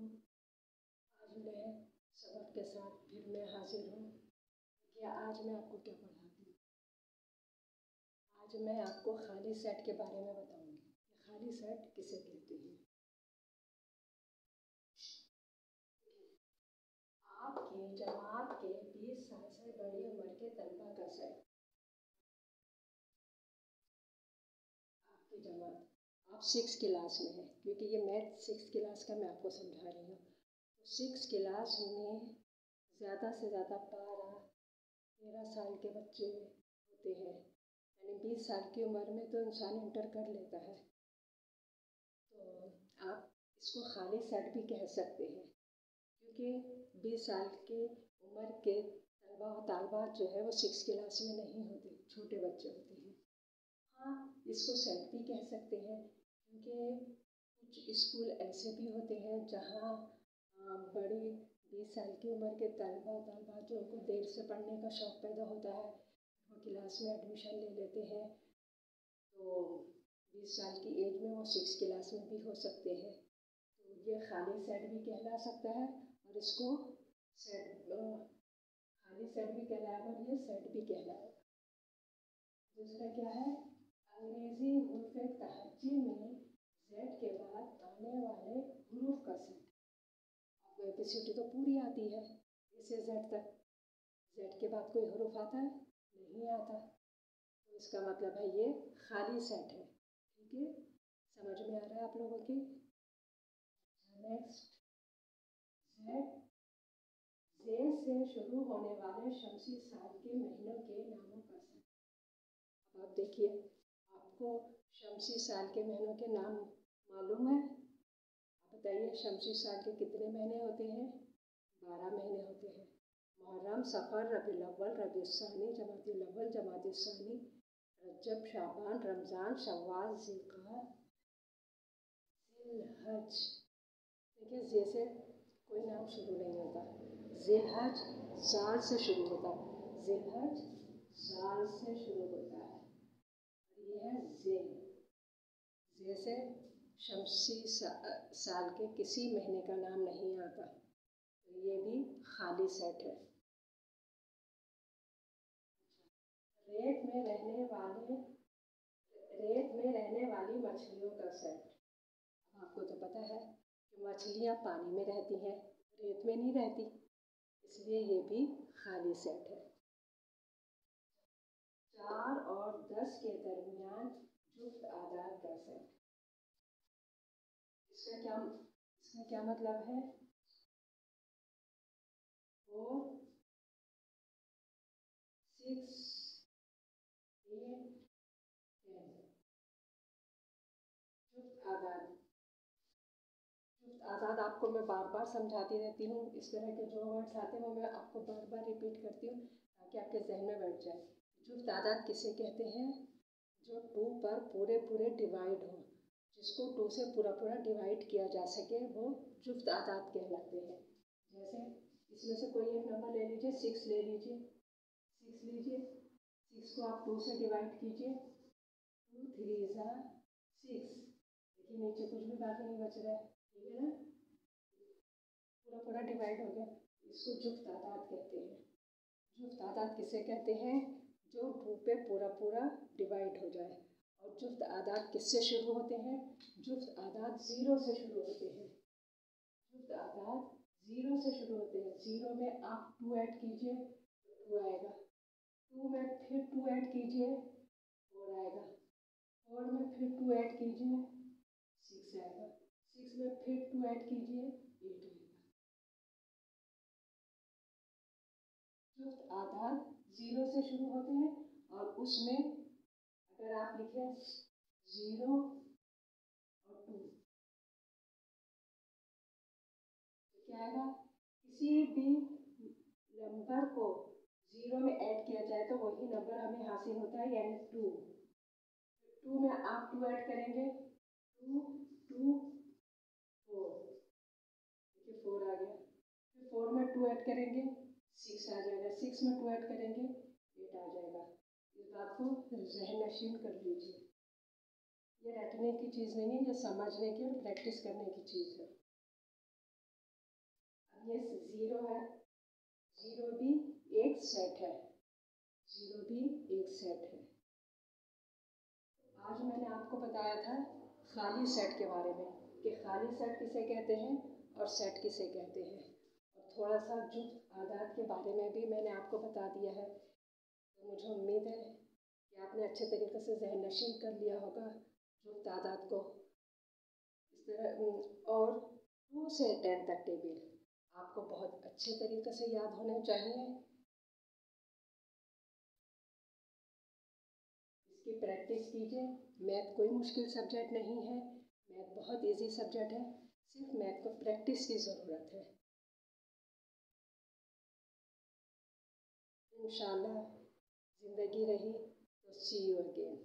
वालेकुम। आज मैं सबक के साथ फिर मैं हाजिर हूँ। क्या आज मैं आपको क्या पढ़ाती हूँ? आज मैं आपको खाली सेट के बारे में बताऊंगी कि खाली सेट किसे कहते हैं। आपकी जमात के 20 साल से बड़ी उम्र के तलबा का सेट। आपकी जमात, आप 6 क्लास में हैं, क्योंकि ये मैथ 6 क्लास का मैं आपको समझा रही हूँ। तो 6 क्लास में ज़्यादा से ज़्यादा 12-13 साल के बच्चे होते हैं, यानी 20 साल की उम्र में तो इंसान इंटर कर लेता है। तो आप इसको खाली सेट भी कह सकते हैं, क्योंकि 20 साल की उम्र के तलबा और तालबात जो है वो 6 क्लास में नहीं होते, छोटे बच्चे होते हैं। हाँ, इसको सेट भी कह सकते हैं, क्योंकि कुछ स्कूल ऐसे भी होते हैं जहाँ बड़ी 20 साल की उम्र के तलबा तलबात जो उनको देर से पढ़ने का शौक़ पैदा होता है, वो क्लास में एडमिशन ले लेते हैं। तो 20 साल की एज में वो 6 क्लास में भी हो सकते हैं। तो ये खाली सेट भी कहला सकता है, और इसको सेट खाली सेट भी कहलाएगा और ये सेट भी कहलाएगा। दूसरा क्या है? अंग्रेजी हुर्फ तहज्जी में जेड के बाद आने वाले हुरूफ का सेट। आपको एबीसीडी तो पूरी आती है ए से जेड तक। जेड के बाद कोई हुरूफ आता है? नहीं आता। तो इसका मतलब है ये खाली सेट है। ठीक है, समझ में आ रहा है आप लोगों की? नेक्स्ट, जेड जे से शुरू होने वाले शमसी साल के महीनों के नामों का सेट। अब आप देखिए, आपको शमसी साल के महीनों के नाम मालूम है? आप बताइए, शमसी साल के कितने महीने होते हैं? 12 महीने होते हैं। मुहर्रम, सफ़र, रबीउल अव्वल, रबीउल सानी, जमादुल अव्वल, जमादुल सानी, रजब, शाबान, रमज़ान, शव्वाल, ज़िलक़ाद, ज़िलहज। देखिए, जे से कोई नाम शुरू नहीं होता। ज़िलहज ज़ाल से शुरू होता है। ज़िलहज ज़ाल से शुरू होता है। और ये है जे। जे से शमसी साल के किसी महीने का नाम नहीं आता। तो ये भी खाली सेट है। रेत में रहने वाली मछलियों का सेट। आपको तो पता है कि मछलियाँ पानी में रहती हैं, रेत में नहीं रहती, इसलिए ये भी खाली सेट है। 4 और 10 के दरमियान जुफ्त आदाद का सेट। इसका क्या मतलब है? 4, 6, 8, 10 जुफ्त आदाद। जुफ्त आदाद आपको मैं बार बार समझाती रहती हूँ। इस तरह के जो वर्ड्स आते हैं वो मैं आपको बार बार रिपीट करती हूँ, ताकि आपके जहन में बैठ जाए। जुफ्त आदाद किसे कहते हैं? जो 2 पर पूरे पूरे डिवाइड हो, जिसको 2 से पूरा पूरा डिवाइड किया जा सके, वो जुफ्त आदाद कहलाते हैं। जैसे इसमें से कोई एक नंबर ले लीजिए, 6 ले लीजिए। 6 लीजिए, 6 को आप 2 से डिवाइड कीजिए। 2 3 ज़ा 6। देखिए, नीचे कुछ भी बाकी नहीं बच रहा है, ठीक है ना? पूरा पूरा डिवाइड हो गया। इसको जुफ्त आदाद कहते हैं। जुफ्त आदाद किसे कहते हैं? जो 2 पे पूरा पूरा डिवाइड हो जाए। और जुफ्त आदाद किससे शुरू होते हैं? जुफ्त आदाद 0 से शुरू होते हैं। जुफ्त आदाद 0 से शुरू होते हैं। 0 में आप 2 ऐड कीजिए तो 2 आएगा। 2 में फिर 2 ऐड कीजिए, 4 आएगा। 4 में फिर 2 ऐड कीजिए, 6 आएगा। 6 में फिर 2 ऐड कीजिए, 8 आएगा। जुफ्त आदाद 0 से शुरू होते हैं, और उसमें अगर आप लिखें 0 और 2, तो क्या आएगा? किसी भी नंबर को 0 में ऐड किया जाए तो वही नंबर हमें हासिल होता है, यानी 2। 2 में आप 2 ऐड करेंगे, 2 2 4। देखिए, 4 आ गया। फिर 4 में 2 ऐड करेंगे, 6 आ जाएगा। 6 में 2 ऐड करेंगे, 8 आ जाएगा। इस बात को ज़हन नशीन कर लीजिए। ये रटने की चीज़ नहीं है, ये समझने की और प्रैक्टिस करने की चीज़ है। ये ज़ीरो है, ज़ीरो भी एक सेट है, ज़ीरो भी एक सेट है। आज मैंने आपको बताया था खाली सेट के बारे में कि खाली सेट किसे कहते हैं और सेट किसे कहते हैं, और थोड़ा सा जुफ्त आदाद के बारे में भी मैंने आपको बता दिया है। तो मुझे उम्मीद है कि आपने अच्छे तरीके से ज़हन नशीन कर लिया होगा जुफ्त आदाद को। इस तरह और 2 से 10 तक टेबल आपको बहुत अच्छे तरीके से याद होने चाहिए। इसकी प्रैक्टिस कीजिए। मैथ कोई मुश्किल सब्जेक्ट नहीं है, मैथ बहुत इजी सब्जेक्ट है, सिर्फ मैथ को प्रैक्टिस की ज़रूरत है। इंशाल्लाह ज़िंदगी रही तो सी यू अगेन।